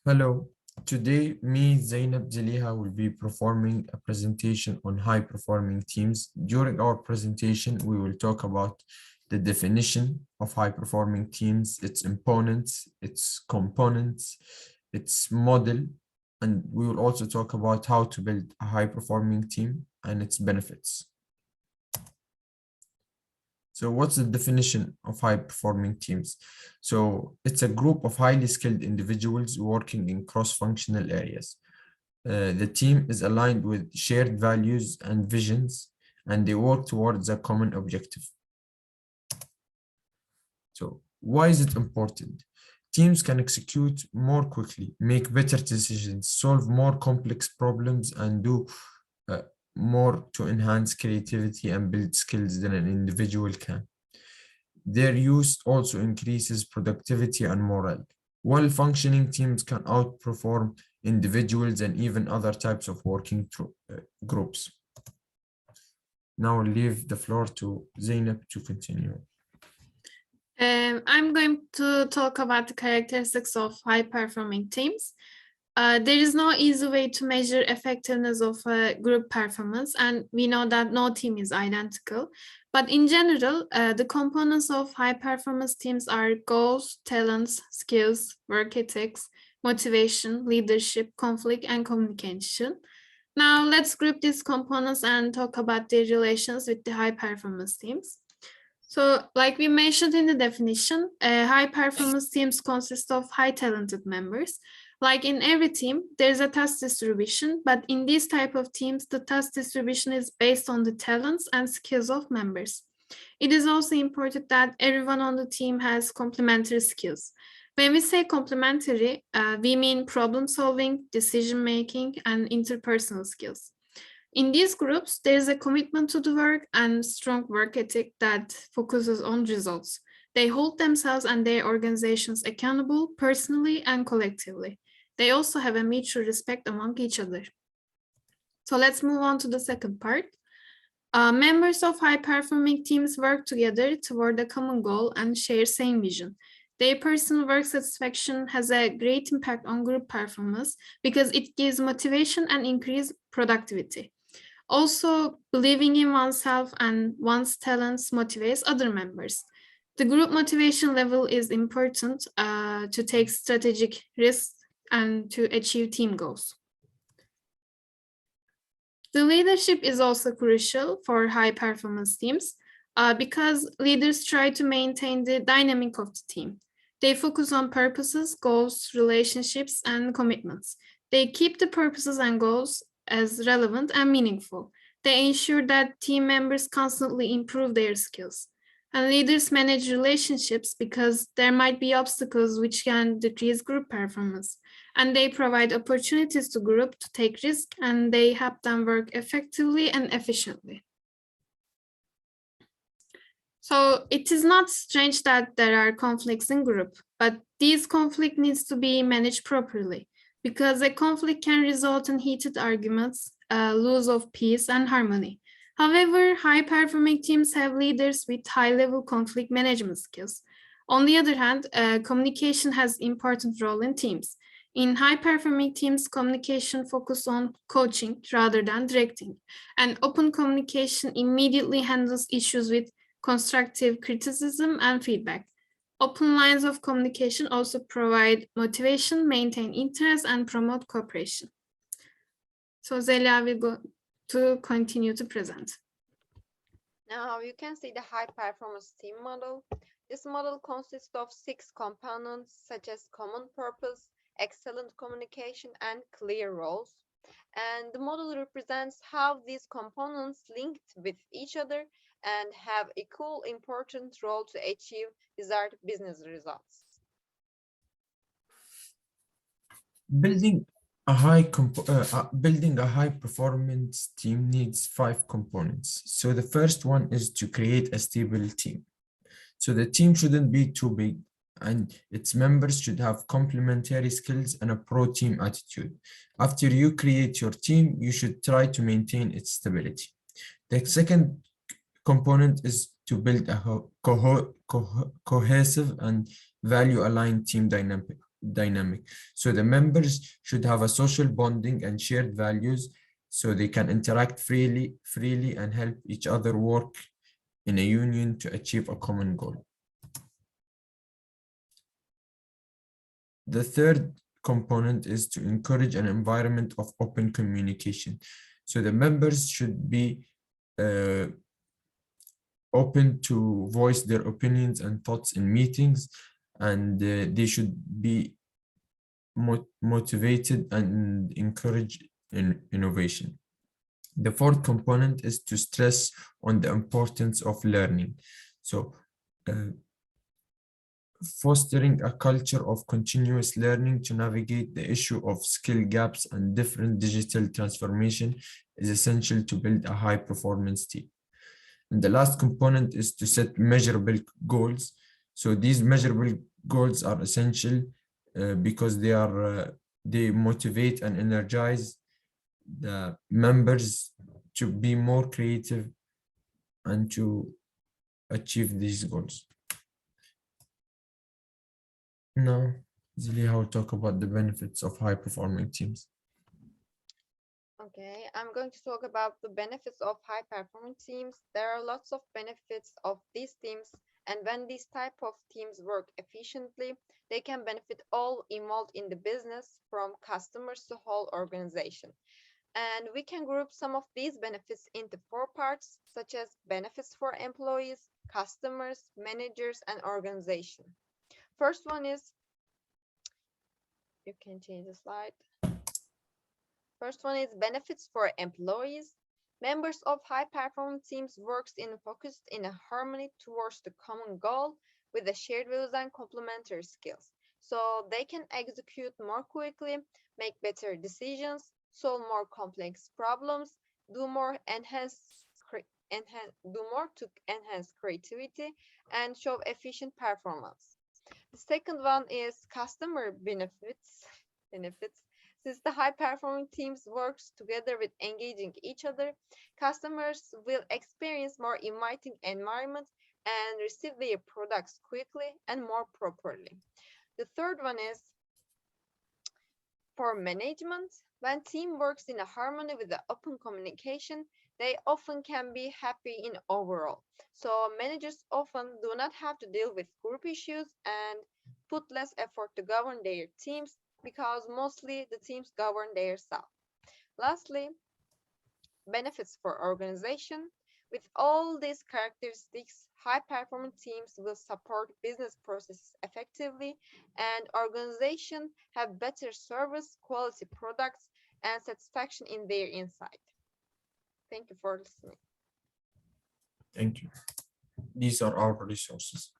Hello, today me, Zainab Zaliha, will be performing a presentation on high-performing teams. During our presentation, we will talk about the definition of high-performing teams, its components, its model, and we will also talk about how to build a high-performing team and its benefits. So what's the definition of high-performing teams? So it's a group of highly skilled individuals working in cross-functional areas. The team is aligned with shared values and visions, and they work towards a common objective. So why is it important? Teams can execute more quickly, make better decisions, solve more complex problems, and do more to enhance creativity and build skills than an individual can. Their use also increases productivity and morale. Well-functioning teams can outperform individuals and even other types of working groups. Now I'll leave the floor to Zainab to continue. I'm going to talk about the characteristics of high-performing teams. There is no easy way to measure effectiveness of a group performance, and we know that no team is identical. But in general, the components of high-performance teams are goals, talents, skills, work ethics, motivation, leadership, conflict, and communication. Now, let's group these components and talk about their relations with the high-performance teams. So, like we mentioned in the definition, high-performance teams consist of high-talented members. Like in every team, there's a task distribution, but in these type of teams, the task distribution is based on the talents and skills of members. It is also important that everyone on the team has complementary skills. When we say complementary, we mean problem solving, decision making, and interpersonal skills. In these groups, there is a commitment to the work and strong work ethic that focuses on results. They hold themselves and their organizations accountable personally and collectively. They also have a mutual respect among each other. So let's move on to the second part. Members of high-performing teams work together toward a common goal and share same vision. Their personal work satisfaction has a great impact on group performance because it gives motivation and increased productivity. Also, believing in oneself and one's talents motivates other members. The group motivation level is important to take strategic risks and to achieve team goals. The leadership is also crucial for high performance teams because leaders try to maintain the dynamic of the team. They focus on purposes, goals, relationships, and commitments. They keep the purposes and goals as relevant and meaningful. They ensure that team members constantly improve their skills. And leaders manage relationships because there might be obstacles which can decrease group performance. And they provide opportunities to group to take risks, and they help them work effectively and efficiently. So it is not strange that there are conflicts in group, but these conflict needs to be managed properly because a conflict can result in heated arguments, loss of peace and harmony. However, high-performing teams have leaders with high-level conflict management skills. On the other hand, communication has an important role in teams. In high-performing teams, communication focuses on coaching rather than directing, and open communication immediately handles issues with constructive criticism and feedback. Open lines of communication also provide motivation, maintain interest, and promote cooperation. So Zelia will go to continue to present. Now you can see the high performance team model. This model consists of 6 components such as common purpose, excellent communication, and clear roles. And the model represents how these components linked with each other and have equal important role to achieve desired business results. Building a high performance team needs 5 components. So the first one is to create a stable team. So the team shouldn't be too big, and its members should have complementary skills and a pro-team attitude. After you create your team, you should try to maintain its stability. The second component is to build a cohesive and value-aligned team dynamic. So the members should have a social bonding and shared values so they can interact freely and help each other work in a union to achieve a common goal. The third component is to encourage an environment of open communication. So the members should be open to voice their opinions and thoughts in meetings, and they should be motivated and encourage innovation. The fourth component is to stress on the importance of learning. So fostering a culture of continuous learning to navigate the issue of skill gaps and different digital transformation is essential to build a high performance team. And the last component is to set measurable goals. So these measurable goals are essential because they motivate and energize the members to be more creative and to achieve these goals. Now, Ziliha will talk about the benefits of high-performing teams. Okay, I'm going to talk about the benefits of high-performing teams. There are lots of benefits of these teams, and when these type of teams work efficiently, they can benefit all involved in the business, from customers to whole organization. And we can group some of these benefits into 4 parts, such as benefits for employees, customers, managers, and organization. First one is, you can change the slide. First one is benefits for employees. Members of high-performing teams works focused in a harmony towards the common goal with the shared values and complementary skills. So they can execute more quickly, make better decisions, solve more complex problems, do more to enhance creativity and show efficient performance. The second one is customer benefits. Since the high-performing teams works together with engaging each other, customers will experience more inviting environment and receive their products quickly and more properly. The third one is for management. When team works in a harmony with the open communication, they often can be happy in overall. So managers often do not have to deal with group issues and put less effort to govern their teams because mostly the teams govern themselves. Lastly, benefits for organization. With all these characteristics, high-performing teams will support business processes effectively and organization have better service, quality products, and satisfaction in their inside. Thank you for listening. Thank you. These are our resources.